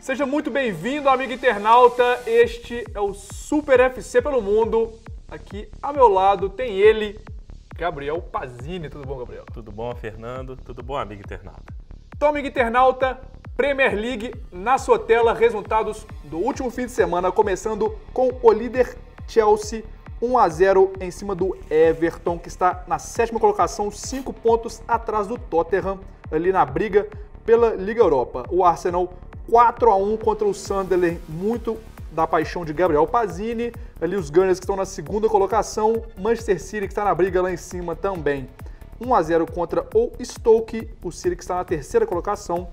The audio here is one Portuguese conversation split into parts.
Seja muito bem-vindo, amigo internauta. Este é o Super FC pelo Mundo. Aqui ao meu lado tem ele, Gabriel Pazini. Tudo bom, Gabriel? Tudo bom, Fernando? Tudo bom, amigo internauta? Então, amigo internauta, Premier League na sua tela. Resultados do último fim de semana, começando com o líder Chelsea, 1-0 em cima do Everton, que está na 7ª colocação, 5 pontos atrás do Tottenham, ali na briga pela Liga Europa. O Arsenal 4-1 contra o Sunderland, muito da paixão de Gabriel Pazini. Ali os Gunners que estão na 2ª colocação, Manchester City que está na briga lá em cima também. 1-0 contra o Stoke, o City que está na 3ª colocação.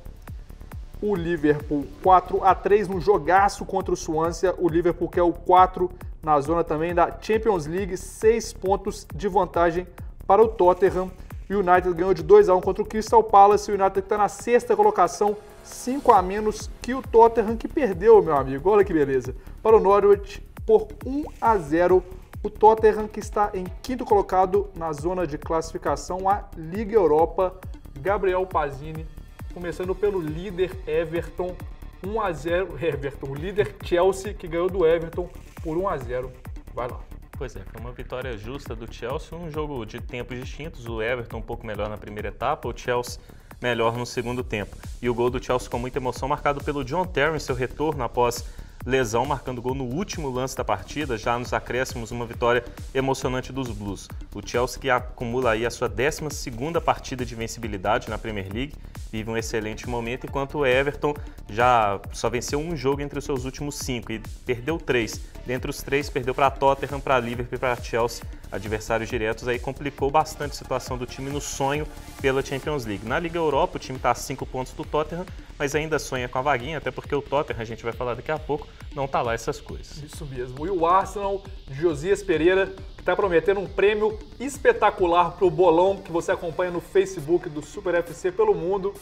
O Liverpool 4-3 no jogaço contra o Swansea, o Liverpool que é o 4 na zona também da Champions League, 6 pontos de vantagem para o Tottenham. O United ganhou de 2-1 contra o Crystal Palace, o United está na 6ª colocação, 5 a menos que o Tottenham, que perdeu, meu amigo, olha que beleza, para o Norwich por 1-0. O Tottenham que está em 5º colocado na zona de classificação à Liga Europa. Gabriel Pazini, começando pelo líder Everton, 1-0 Everton, o líder Chelsea que ganhou do Everton por 1-0. Vai lá. Pois é, foi uma vitória justa do Chelsea, um jogo de tempos distintos, o Everton um pouco melhor na primeira etapa, o Chelsea melhor no segundo tempo. E o gol do Chelsea com muita emoção, marcado pelo John Terry em seu retorno após lesão, marcando gol no último lance da partida, já nos acréscimos, uma vitória emocionante dos Blues. O Chelsea que acumula aí a sua 12ª partida de vencibilidade na Premier League, vive um excelente momento, enquanto o Everton já só venceu um jogo entre os seus últimos 5 e perdeu 3. Dentre os 3, perdeu para Tottenham, para Liverpool e para Chelsea, adversários diretos, aí complicou bastante a situação do time no sonho pela Champions League. Na Liga Europa, o time está a 5 pontos do Tottenham, mas ainda sonha com a vaguinha, até porque o Tottenham, a gente vai falar daqui a pouco, não tá lá essas coisas. Isso mesmo. E o Arsenal de Josias Pereira, que está prometendo um prêmio espetacular para o bolão que você acompanha no Facebook do Super FC pelo Mundo.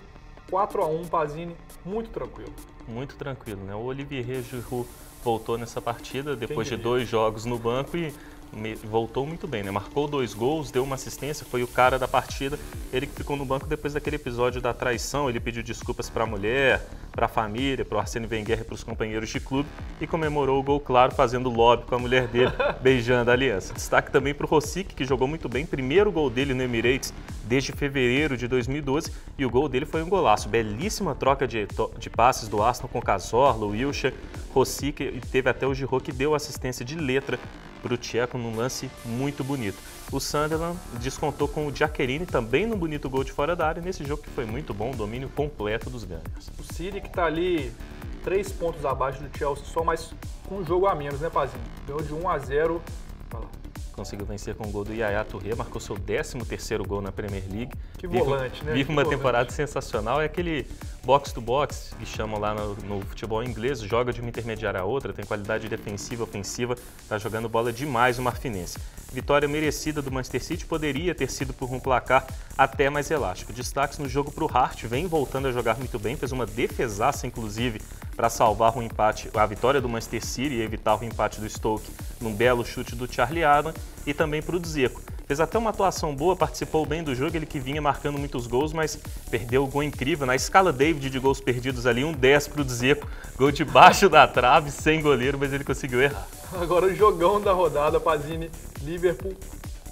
4-1, Pazini, muito tranquilo. Muito tranquilo, né? O Olivier Giroud voltou nessa partida depois de 2 jogos no banco e voltou muito bem, né? Marcou 2 gols, deu uma assistência, foi o cara da partida. Ele que ficou no banco depois daquele episódio da traição, ele pediu desculpas para a mulher, para a família, para o Arsène Wenger e para os companheiros de clube e comemorou o gol, claro, fazendo lobby com a mulher dele, beijando a aliança. Destaque também para o Rosick, que jogou muito bem, primeiro gol dele no Emirates desde fevereiro de 2012 e o gol dele foi um golaço. Belíssima troca de passes do Arsenal com Cazorla, o Wilshere, Rosick e teve até o Giroud que deu assistência de letra para o tcheco num lance muito bonito. O Sunderland descontou com o Giaccherini também num bonito gol de fora da área nesse jogo que foi muito bom, domínio completo dos Gunners. O City que está ali 3 pontos abaixo do Chelsea, só mais com um jogo a menos, né, Pazinho? Ganhou de 1-0. Vai lá. Conseguiu vencer com o gol do Yaya Touré, marcou seu 13º gol na Premier League. Que volante, né? Vive uma temporada sensacional, é aquele box-to-box que chamam lá no futebol inglês, joga de uma intermediária a outra, tem qualidade defensiva, ofensiva, tá jogando bola demais o marfinense. Vitória merecida do Manchester City, poderia ter sido por um placar até mais elástico. Destaques no jogo para o Hart, vem voltando a jogar muito bem, fez uma defesaça inclusive para salvar o empate, a vitória do Manchester City e evitar o empate do Stoke num belo chute do Charlie Adam, e também para o Dzeko. Fez até uma atuação boa, participou bem do jogo, ele que vinha marcando muitos gols, mas perdeu o gol incrível. Na escala David de gols perdidos ali, um 10 para o Dzeko, gol debaixo da trave, sem goleiro, mas ele conseguiu errar. Agora o jogão da rodada, Pazini, Liverpool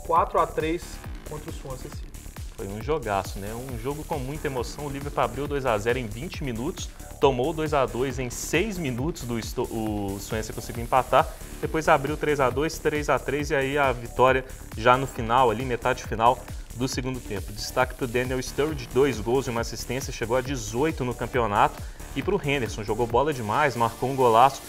4-3 contra o Swansea City. Foi um jogaço, né? Um jogo com muita emoção. O Liverpool abriu 2-0 em 20 minutos, tomou 2-2 em 6 minutos, o Swansea conseguiu empatar, depois abriu 3-2, 3-3 e aí a vitória já no final, ali metade final do segundo tempo. Destaque para o Daniel Sturridge, 2 gols e uma assistência, chegou a 18 no campeonato, e para o Henderson, jogou bola demais, marcou um golaço,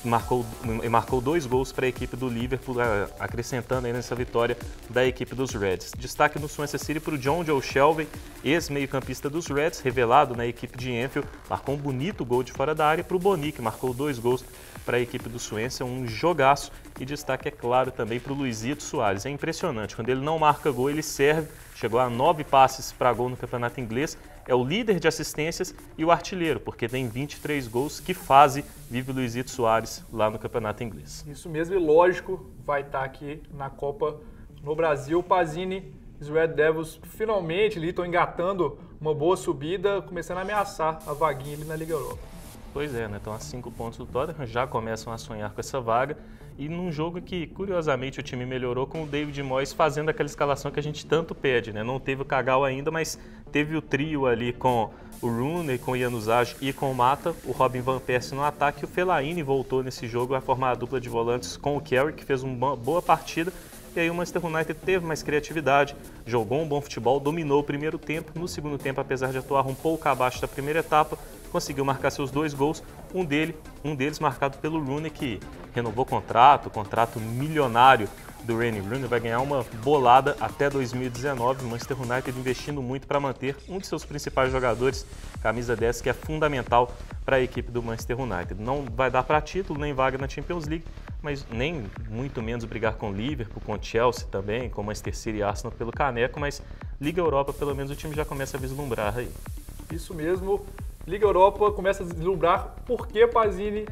marcou 2 gols para a equipe do Liverpool, acrescentando aí nessa vitória da equipe dos Reds. Destaque no Swansea City para o John Joe Shelvey, ex-meio-campista dos Reds, revelado na equipe de Anfield, marcou um bonito gol de fora da área. Para o Boni, que marcou 2 gols para a equipe do Swansea, um jogaço. E destaque, é claro, também para o Luizito Soares. É impressionante, quando ele não marca gol, ele serve, chegou a 9 passes para gol no campeonato inglês, é o líder de assistências e o artilheiro, porque tem 23 gols. Que fase vive o Luizito Soares lá no campeonato inglês. Isso mesmo, e lógico, vai estar aqui na Copa no Brasil. Pazini, os Red Devils finalmente estão engatando uma boa subida, começando a ameaçar a vaguinha ali na Liga Europa. Pois é, né? Então a 5 pontos do Tottenham, já começam a sonhar com essa vaga. E num jogo que, curiosamente, o time melhorou com o David Moyes fazendo aquela escalação que a gente tanto pede, né? Não teve o Kagawa ainda, mas teve o trio ali com o Rooney, com o Januzaj e com o Mata, o Robin Van Persie no ataque. O Fellaini voltou nesse jogo a formar a dupla de volantes com o Carrick, que fez uma boa partida. E aí o Manchester United teve mais criatividade, jogou um bom futebol, dominou o primeiro tempo. No segundo tempo, apesar de atuar um pouco abaixo da primeira etapa, conseguiu marcar seus 2 gols, um deles marcado pelo Rooney, que renovou contrato milionário do Wayne Rooney, vai ganhar uma bolada até 2019. O Manchester United investindo muito para manter um de seus principais jogadores, camisa 10, que é fundamental para a equipe do Manchester United. Não vai dar para título, nem vaga na Champions League, mas nem muito menos brigar com o Liverpool, com o Chelsea também, com o Manchester City e Arsenal pelo caneco, mas Liga Europa, pelo menos o time já começa a vislumbrar aí. Isso mesmo, Liga Europa começa a deslumbrar. Por que, Pazini?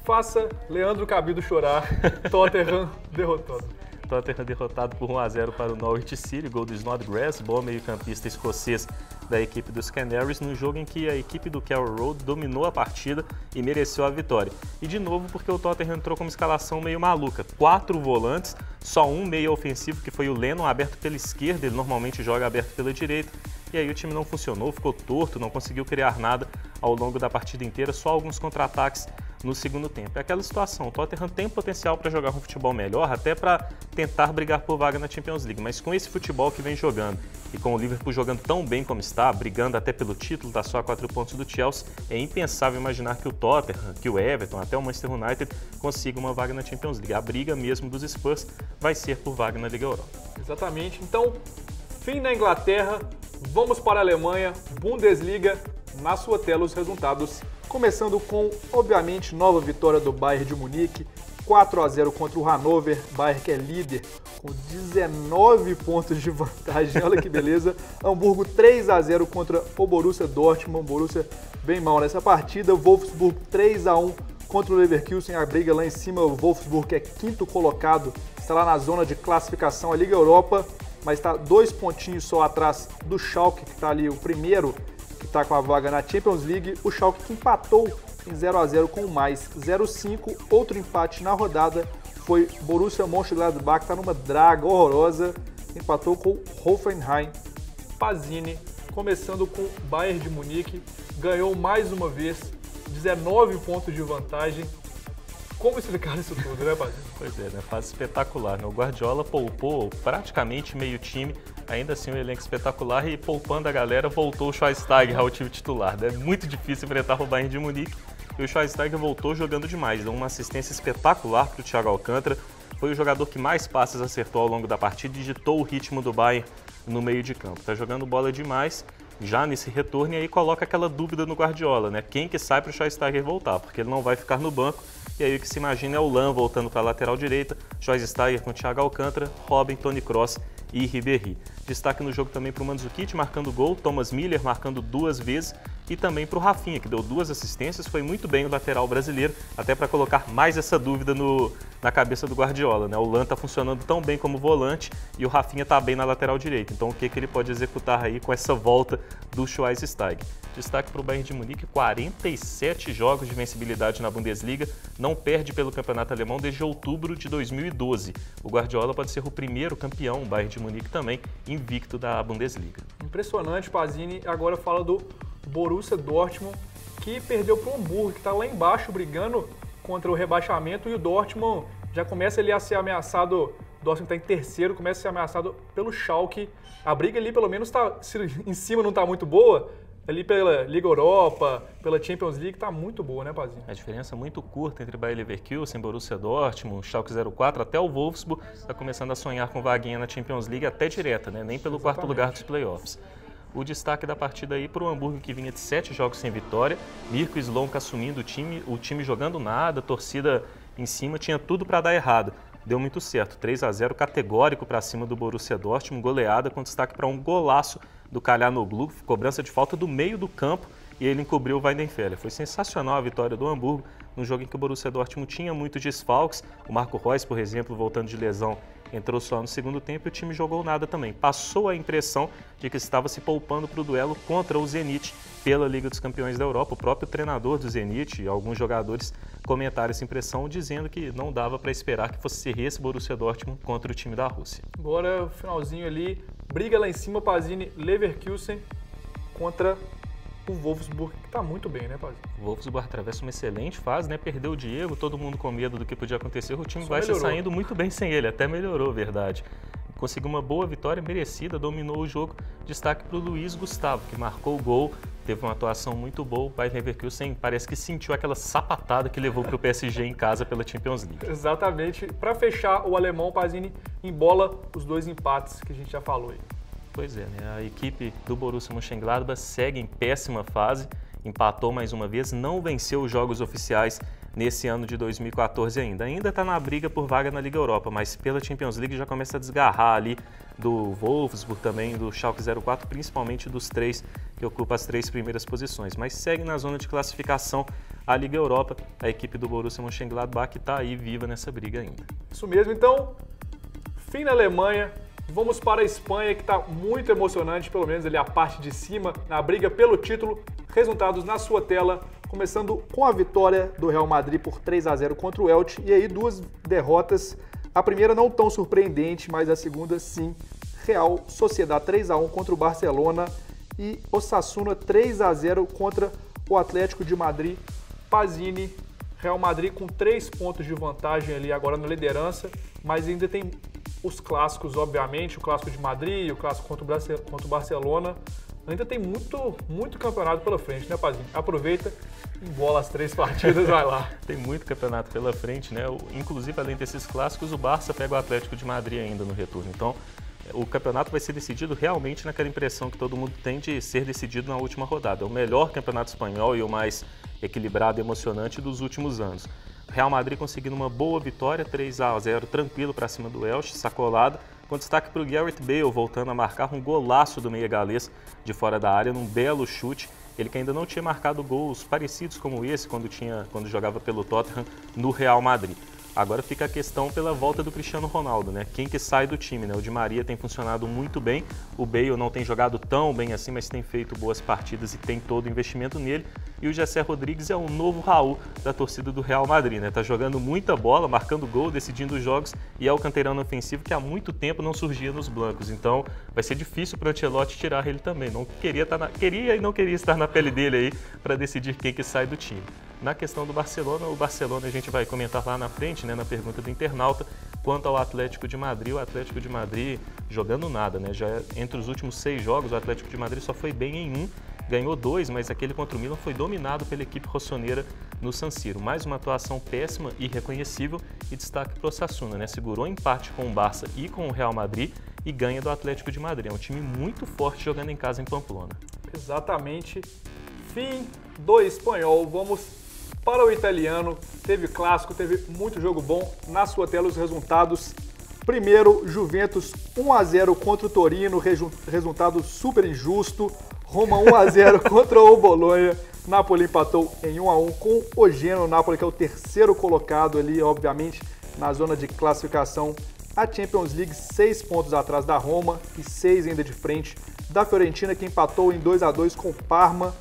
Faça Leandro Cabido chorar. Tottenham derrotado. Tottenham derrotado por 1-0 para o Norwich City, gol do Snodgrass, bom meio-campista escocês da equipe dos Canaries, num jogo em que a equipe do Carroll Road dominou a partida e mereceu a vitória. E de novo porque o Tottenham entrou com uma escalação meio maluca, 4 volantes, só um meio ofensivo que foi o Lennon, aberto pela esquerda, ele normalmente joga aberto pela direita, e aí o time não funcionou, ficou torto, não conseguiu criar nada ao longo da partida inteira, só alguns contra-ataques no segundo tempo. É aquela situação, o Tottenham tem potencial para jogar um futebol melhor, até para tentar brigar por vaga na Champions League, mas com esse futebol que vem jogando e com o Liverpool jogando tão bem como está, brigando até pelo título, está só a 4 pontos do Chelsea, é impensável imaginar que o Tottenham, que o Everton, até o Manchester United consiga uma vaga na Champions League. A briga mesmo dos Spurs vai ser por vaga na Liga Europa. Exatamente. Então, fim na Inglaterra, vamos para a Alemanha, Bundesliga, na sua tela os resultados. Começando com, obviamente, nova vitória do Bayern de Munique, 4-0 contra o Hannover, Bayern que é líder, com 19 pontos de vantagem, olha que beleza. Hamburgo 3-0 contra o Borussia Dortmund, Borussia bem mal nessa partida. Wolfsburg 3-1 contra o Leverkusen, a briga lá em cima, o Wolfsburg que é 5º colocado, está lá na zona de classificação, a Liga Europa, mas está 2 pontinhos só atrás do Schalke, que está ali o primeiro, que está com a vaga na Champions League. O Schalke que empatou em 0-0 com o Mais 0-5. Outro empate na rodada foi Borussia Mönchengladbach, que está numa draga horrorosa, empatou com o Hoffenheim. Pazini, começando com o Bayern de Munique, ganhou mais uma vez, 19 pontos de vantagem. Como explicar isso tudo, né, Pazini? Pois é, né? Fase espetacular, né? O Guardiola poupou praticamente meio time, ainda assim um elenco espetacular, e poupando a galera, voltou o Schweinsteiger ao time titular, né? Muito difícil enfrentar o Bayern de Munique, e o Schweinsteiger voltou jogando demais, deu uma assistência espetacular para o Thiago Alcântara, foi o jogador que mais passes acertou ao longo da partida e ditou o ritmo do Bayern no meio de campo. Tá jogando bola demais, já nesse retorno, e aí coloca aquela dúvida no Guardiola, né? Quem que sai para o Schweinsteiger voltar, porque ele não vai ficar no banco. E aí o que se imagina é o Lan voltando para a lateral direita, Schweinsteiger com Thiago Alcântara, Robin, Toni Kroos e Ribéry. Destaque no jogo também para o Mandzukic marcando gol, Thomas Müller marcando 2 vezes, e também para o Rafinha, que deu 2 assistências, foi muito bem o lateral brasileiro, até para colocar mais essa dúvida na cabeça do Guardiola, né? O Lan está funcionando tão bem como volante e o Rafinha está bem na lateral direita, então o que ele pode executar aí com essa volta do Schweinsteiger? Destaque para o Bayern de Munique, 47 jogos de vencibilidade na Bundesliga, não perde pelo campeonato alemão desde outubro de 2012. O Guardiola pode ser o primeiro campeão, o Bayern de Munique também, invicto da Bundesliga. Impressionante, Pazini. Agora fala do Borussia Dortmund, que perdeu para o Hamburgo, que está lá embaixo brigando contra o rebaixamento, e o Dortmund já começa ali a ser ameaçado, o Dortmund está em terceiro, começa a ser ameaçado pelo Schalke. A briga ali pelo menos tá, se em cima não está muito boa, ali pela Liga Europa, pela Champions League, está muito boa, né, Pazinho? A diferença é muito curta entre Bayer Leverkusen, Borussia Dortmund, Schalke 04, até o Wolfsburg está começando a sonhar com vaguinha na Champions League até direta, né? Nem pelo Exatamente. quarto lugar dos playoffs. O destaque da partida aí para o Hamburgo, que vinha de 7 jogos sem vitória, Mirko Slomka assumindo o time jogando nada, torcida em cima, tinha tudo para dar errado. Deu muito certo, 3-0 categórico para cima do Borussia Dortmund, goleada com destaque para um golaço do Calhanoglu, cobrança de falta do meio do campo, e ele encobriu o Weidenfeller. Foi sensacional a vitória do Hamburgo, num jogo em que o Borussia Dortmund tinha muitos desfalques. O Marco Reus, por exemplo, voltando de lesão, entrou só no segundo tempo e o time jogou nada também. Passou a impressão de que estava se poupando para o duelo contra o Zenit pela Liga dos Campeões da Europa. O próprio treinador do Zenit e alguns jogadores comentaram essa impressão, dizendo que não dava para esperar que fosse ser esse Borussia Dortmund contra o time da Rússia. Agora, finalzinho ali, briga lá em cima, Pazini, Leverkusen contra o Wolfsburg, que tá muito bem, né, Pazini? O Wolfsburg atravessa uma excelente fase, né? Perdeu o Diego, todo mundo com medo do que podia acontecer. O time vai se saindo muito bem sem ele, até melhorou, verdade. Conseguiu uma boa vitória merecida, dominou o jogo. Destaque para o Luiz Gustavo, que marcou o gol, teve uma atuação muito boa. O Bayer Leverkusen parece que sentiu aquela sapatada que levou para o PSG em casa pela Champions League. Exatamente. Para fechar, o alemão Pazini embola os 2 empates que a gente já falou aí. Pois é, né? A equipe do Borussia Mönchengladbach segue em péssima fase, empatou mais uma vez, não venceu os jogos oficiais nesse ano de 2014 ainda. Ainda está na briga por vaga na Liga Europa, mas pela Champions League já começa a desgarrar ali do Wolfsburg também, do Schalke 04, principalmente dos 3 que ocupam as 3 primeiras posições. Mas segue na zona de classificação a Liga Europa, a equipe do Borussia Mönchengladbach que está aí viva nessa briga ainda. Isso mesmo, então, fim na Alemanha. Vamos para a Espanha, que está muito emocionante, pelo menos ali a parte de cima, na briga pelo título. Resultados na sua tela, começando com a vitória do Real Madrid por 3-0 contra o Elche. E aí 2 derrotas, a primeira não tão surpreendente, mas a segunda sim. Real Sociedad 3-1 contra o Barcelona e Osasuna 3-0 contra o Atlético de Madrid. Pazini, Real Madrid com 3 pontos de vantagem ali agora na liderança, mas ainda tem os clássicos, obviamente, o clássico de Madrid, o clássico contra o Barcelona. Ainda tem muito campeonato pela frente, né, Pazinho? Aproveita, embola as 3 partidas, vai lá. Tem muito campeonato pela frente, né? Inclusive, além desses clássicos, o Barça pega o Atlético de Madrid ainda no retorno. Então, o campeonato vai ser decidido realmente naquela impressão que todo mundo tem de ser decidido na última rodada. É o melhor campeonato espanhol e o mais equilibrado e emocionante dos últimos anos. Real Madrid conseguindo uma boa vitória, 3-0, tranquilo para cima do Elche, sacolado, com destaque para o Gareth Bale, voltando a marcar um golaço do meia galês de fora da área, num belo chute. Ele que ainda não tinha marcado gols parecidos como esse quando jogava pelo Tottenham no Real Madrid. Agora fica a questão pela volta do Cristiano Ronaldo, né? Quem que sai do time, né? O Di Maria tem funcionado muito bem, o Bale não tem jogado tão bem assim, mas tem feito boas partidas e tem todo o investimento nele. E o Jessé Rodrigues é o novo Raul da torcida do Real Madrid, né? Tá jogando muita bola, marcando gol, decidindo os jogos e é o canteirano ofensivo que há muito tempo não surgia nos blancos. Então vai ser difícil para o Ancelotti tirar ele também. Não queria e não queria estar na pele dele aí para decidir quem que sai do time. Na questão do Barcelona, o Barcelona a gente vai comentar lá na frente, né, na pergunta do internauta. Quanto ao Atlético de Madrid, o Atlético de Madrid jogando nada, né? Já entre os últimos 6 jogos, o Atlético de Madrid só foi bem em 1, ganhou 2, mas aquele contra o Milan foi dominado pela equipe rossoneira no San Siro. Mais uma atuação péssima e irreconhecível e destaque para o Osasuna, né? Segurou empate com o Barça e com o Real Madrid e ganha do Atlético de Madrid. É um time muito forte jogando em casa em Pamplona. Exatamente. Fim do espanhol. Vamos para o italiano. Teve clássico, teve muito jogo bom. Na sua tela os resultados. Primeiro, Juventus 1-0 contra o Torino, resultado super injusto. Roma 1-0 contra o Bolonha. Napoli empatou em 1-1 com o Genoa. O Napoli que é o terceiro colocado ali, obviamente, na zona de classificação. A Champions League 6 pontos atrás da Roma e 6 ainda de frente da Fiorentina, que empatou em 2-2 com o Parma.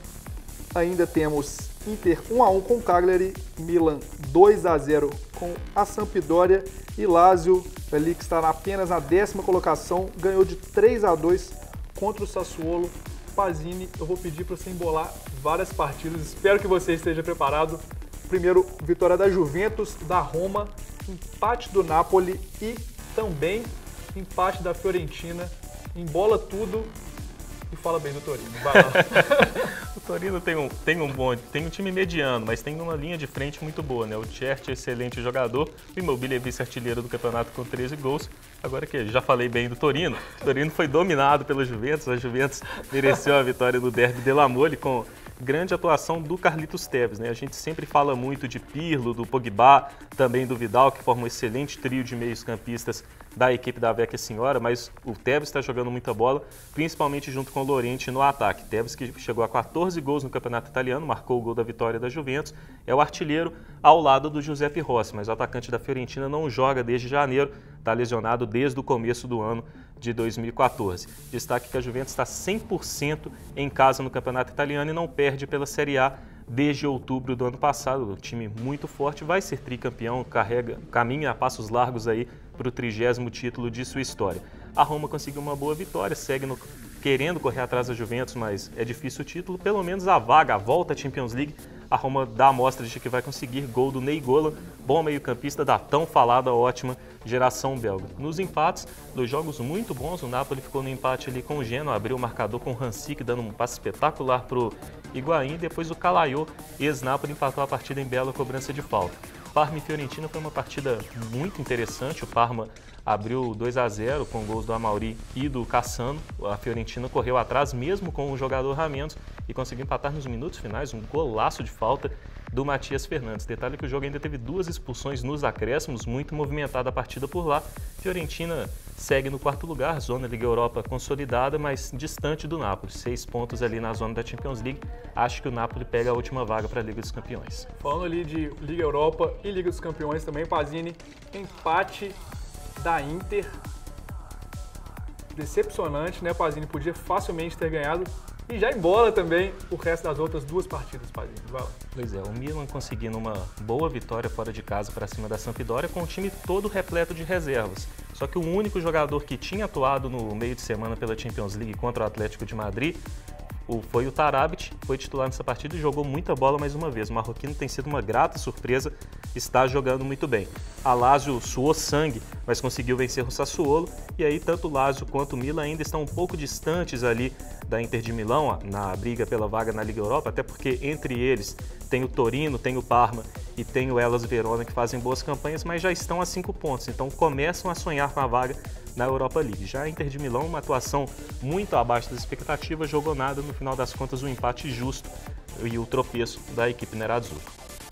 Ainda temos Inter 1-1 com o Cagliari, Milan 2-0 com a Sampdoria e Lazio, ali que está apenas na 10ª colocação, ganhou de 3-2 contra o Sassuolo. Pazini, eu vou pedir para você embolar várias partidas, espero que você esteja preparado. Primeiro, vitória da Juventus, da Roma, empate do Napoli e também empate da Fiorentina. Embola tudo e fala bem do Torino. Vai lá. O Torino tem um time mediano, mas tem uma linha de frente muito boa, né? O Cerci é excelente jogador, o Immobile é vice-artilheiro do campeonato com 13 gols. Agora que já falei bem do Torino, o Torino foi dominado pela Juventus, a Juventus mereceu a vitória no Derby della Mole com grande atuação do Carlitos Tevez, né? A gente sempre fala muito de Pirlo, do Pogba, também do Vidal, que forma um excelente trio de meios-campistas da equipe da Vecchia Senhora, mas o Tevez está jogando muita bola, principalmente junto com o Llorente no ataque. Tevez que chegou a 14 gols no campeonato italiano, marcou o gol da vitória da Juventus, é o artilheiro ao lado do Giuseppe Rossi, mas o atacante da Fiorentina não joga desde janeiro, está lesionado desde o começo do ano, de 2014. Destaque que a Juventus está 100% em casa no Campeonato Italiano e não perde pela Série A desde outubro do ano passado. O time muito forte, vai ser tricampeão, caminha a passos largos aí para o 30º título de sua história. A Roma conseguiu uma boa vitória, segue querendo correr atrás da Juventus, mas é difícil o título, pelo menos a volta à Champions League. A Roma dá amostras de que vai conseguir. Gol do Ney Golan, bom meio-campista da tão falada, ótima geração belga. Nos empates, 2 jogos muito bons. O Napoli ficou no empate ali com o Genoa, abriu o marcador com o Hansik, dando um passe espetacular para o Higuaín. Depois o Calaiot, ex-Napoli, empatou a partida em bela cobrança de falta. Parma e Fiorentina foi uma partida muito interessante. O Parma abriu 2-0 com gols do Amauri e do Cassano. A Fiorentina correu atrás mesmo com o jogador a menos e conseguiu empatar nos minutos finais, um golaço de falta do Matias Fernandes. Detalhe que o jogo ainda teve 2 expulsões nos acréscimos, muito movimentada a partida por lá. Fiorentina segue no 4º lugar, zona Liga Europa consolidada, mas distante do Napoli. 6 pontos ali na zona da Champions League. Acho que o Napoli pega a última vaga para a Liga dos Campeões. Falando ali de Liga Europa e Liga dos Campeões também, Pazini, empate da Inter. Decepcionante, né, Pazini? Podia facilmente ter ganhado. E já embola também o resto das outras 2 partidas, Pazini. Vai lá. Pois é, o Milan conseguindo uma boa vitória fora de casa para cima da Sampdoria com o time todo repleto de reservas. Só que o único jogador que tinha atuado no meio de semana pela Champions League contra o Atlético de Madrid foi o Tarabt, foi titular nessa partida e jogou muita bola mais uma vez. O marroquino tem sido uma grata surpresa, está jogando muito bem. A Lazio suou sangue, mas conseguiu vencer o Sassuolo, e aí tanto o Lazio quanto o Milan ainda estão um pouco distantes ali da Inter de Milão, na briga pela vaga na Liga Europa, até porque entre eles tem o Torino, tem o Parma e tem o Hellas Verona, que fazem boas campanhas, mas já estão a 5 pontos, então começam a sonhar com a vaga na Europa League. Já a Inter de Milão, uma atuação muito abaixo das expectativas, jogou nada, no final das contas um empate justo e o tropeço da equipe nerazzurra.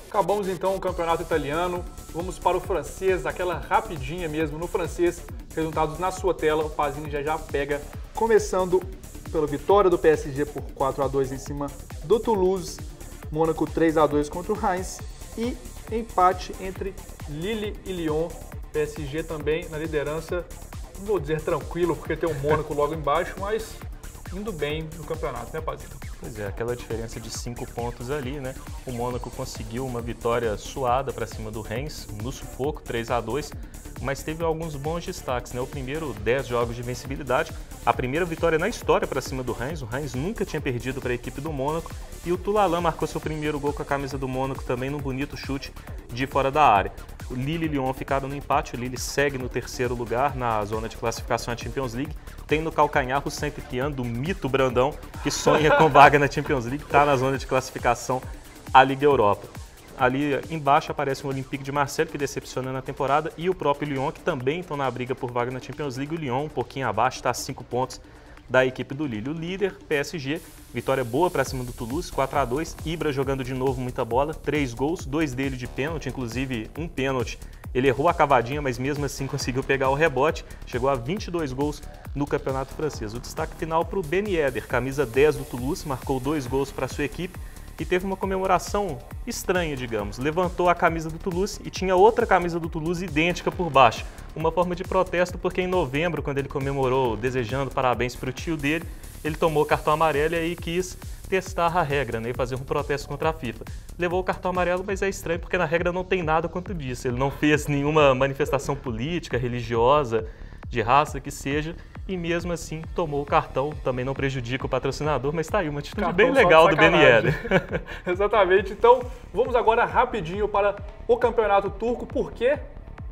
Acabamos então o campeonato italiano, vamos para o francês, aquela rapidinha mesmo no francês, resultados na sua tela, o Pazini já pega, começando pela vitória do PSG por 4-2 em cima do Toulouse, Mônaco 3-2 contra o Reims e empate entre Lille e Lyon, PSG também na liderança, não vou dizer tranquilo porque tem o Mônaco logo embaixo, mas indo bem no campeonato, né, Pazini? Pois é, aquela diferença de 5 pontos ali, né? O Mônaco conseguiu uma vitória suada para cima do Reims, no sufoco, 3-2, mas teve alguns bons destaques, né? O primeiro, 10 jogos de vencibilidade, a primeira vitória na história para cima do Reims. O Reims nunca tinha perdido para a equipe do Mônaco e o Toulalan marcou seu primeiro gol com a camisa do Mônaco também num bonito chute de fora da área. O Lille e Lyon ficaram no empate, o Lille segue no 3º lugar na zona de classificação à Champions League. Tem no calcanhar o Saint-Étienne do mito Brandão, que sonha com vaga na Champions League, está na zona de classificação à Liga Europa. Ali embaixo aparece o Olympique de Marseille, que decepciona na temporada, e o próprio Lyon, que também estão na briga por vaga na Champions League. O Lyon, um pouquinho abaixo, está a 5 pontos da equipe do Lille. O líder, PSG, vitória boa para cima do Toulouse, 4-2. Ibra jogando de novo muita bola, 3 gols, 2 dele de pênalti, inclusive um pênalti. Ele errou a cavadinha, mas mesmo assim conseguiu pegar o rebote, chegou a 22 gols no campeonato francês. O destaque final para o Ben Yedder, camisa 10 do Toulouse, marcou 2 gols para sua equipe e teve uma comemoração estranha, digamos. Levantou a camisa do Toulouse e tinha outra camisa do Toulouse idêntica por baixo. Uma forma de protesto porque em novembro, quando ele comemorou desejando parabéns para o tio dele, ele tomou cartão amarelo e aí quis testar a regra, né, e fazer um protesto contra a FIFA. Levou o cartão amarelo, mas é estranho porque na regra não tem nada quanto disso. Ele não fez nenhuma manifestação política, religiosa, de raça que seja, e mesmo assim tomou o cartão. Também não prejudica o patrocinador, mas está aí uma atitude bem legal do Ben Yedder. Exatamente. Então, vamos agora rapidinho para o campeonato turco, porque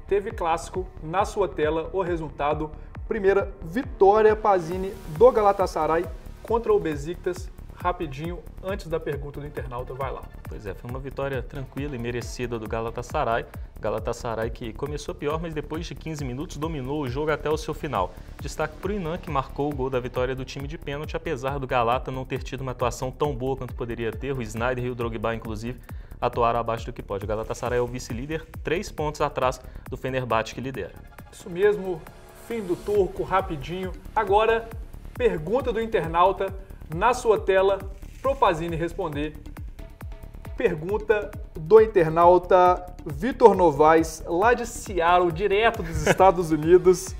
teve clássico na sua tela. O resultado, primeira vitória, Pazini, do Galatasaray contra o Besiktas. Rapidinho, antes da pergunta do internauta, vai lá. Pois é, foi uma vitória tranquila e merecida do Galatasaray. Galatasaray que começou pior, mas depois de 15 minutos dominou o jogo até o seu final. Destaque para o Inan, que marcou o gol da vitória do time de pênalti, apesar do Galata não ter tido uma atuação tão boa quanto poderia ter. O Sneijder e o Drogba, inclusive, atuaram abaixo do que pode. O Galatasaray é o vice-líder, 3 pontos atrás do Fenerbahçe, que lidera. Isso mesmo, fim do turco, rapidinho. Agora, pergunta do internauta na sua tela, pro Pazini responder. Pergunta do internauta Vitor Novaes, lá de Seattle, direto dos Estados Unidos.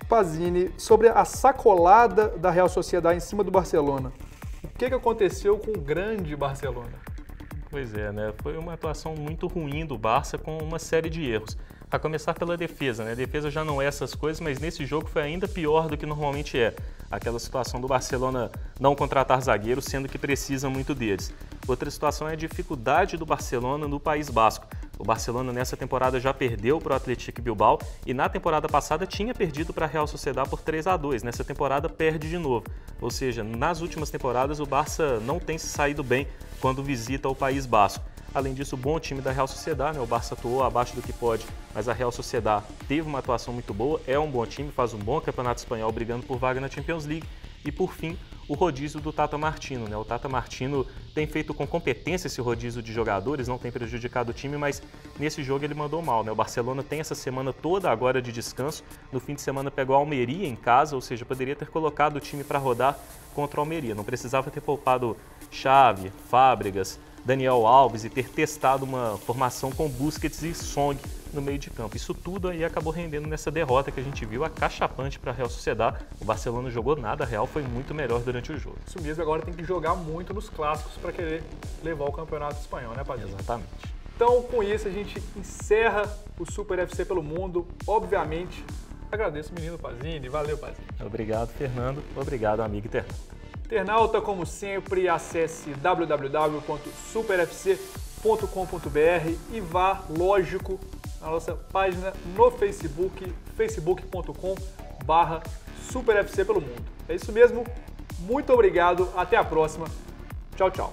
Pazini, sobre a sacolada da Real Sociedad em cima do Barcelona. O que aconteceu com o grande Barcelona? Pois é, né? Foi uma atuação muito ruim do Barça com uma série de erros. A começar pela defesa, né? A defesa já não é essas coisas, mas nesse jogo foi ainda pior do que normalmente é. Aquela situação do Barcelona não contratar zagueiros, sendo que precisa muito deles. Outra situação é a dificuldade do Barcelona no País Basco. O Barcelona nessa temporada já perdeu para o Athletic Bilbao e na temporada passada tinha perdido para a Real Sociedad por 3-2. Nessa temporada perde de novo. Ou seja, nas últimas temporadas o Barça não tem se saído bem quando visita o País Basco. Além disso, o bom time da Real Sociedad, né? O Barça atuou abaixo do que pode, mas a Real Sociedad teve uma atuação muito boa, é um bom time, faz um bom campeonato espanhol brigando por vaga na Champions League. E por fim, o rodízio do Tata Martino, né? O Tata Martino tem feito com competência esse rodízio de jogadores, não tem prejudicado o time, mas nesse jogo ele mandou mal, né? O Barcelona tem essa semana toda agora de descanso, no fim de semana pegou a Almeria em casa, ou seja, poderia ter colocado o time para rodar contra a Almeria, não precisava ter poupado Xavi, Fábregas, Daniel Alves e ter testado uma formação com Busquets e Song no meio de campo. Isso tudo aí acabou rendendo nessa derrota que a gente viu, acachapante para a Real Sociedad. O Barcelona não jogou nada, a Real foi muito melhor durante o jogo. Isso mesmo, agora tem que jogar muito nos clássicos para querer levar o campeonato espanhol, né, Pazini? Exatamente. Então, com isso, a gente encerra o Super FC pelo mundo. Obviamente, agradeço o menino Pazini. Valeu, Pazini. Obrigado, Fernando. Obrigado, amigo internauta. Internauta, como sempre, acesse www.superfc.com.br e vá, lógico, na nossa página no Facebook, facebook.com/superfc pelo mundo. É isso mesmo, muito obrigado, até a próxima, tchau, tchau.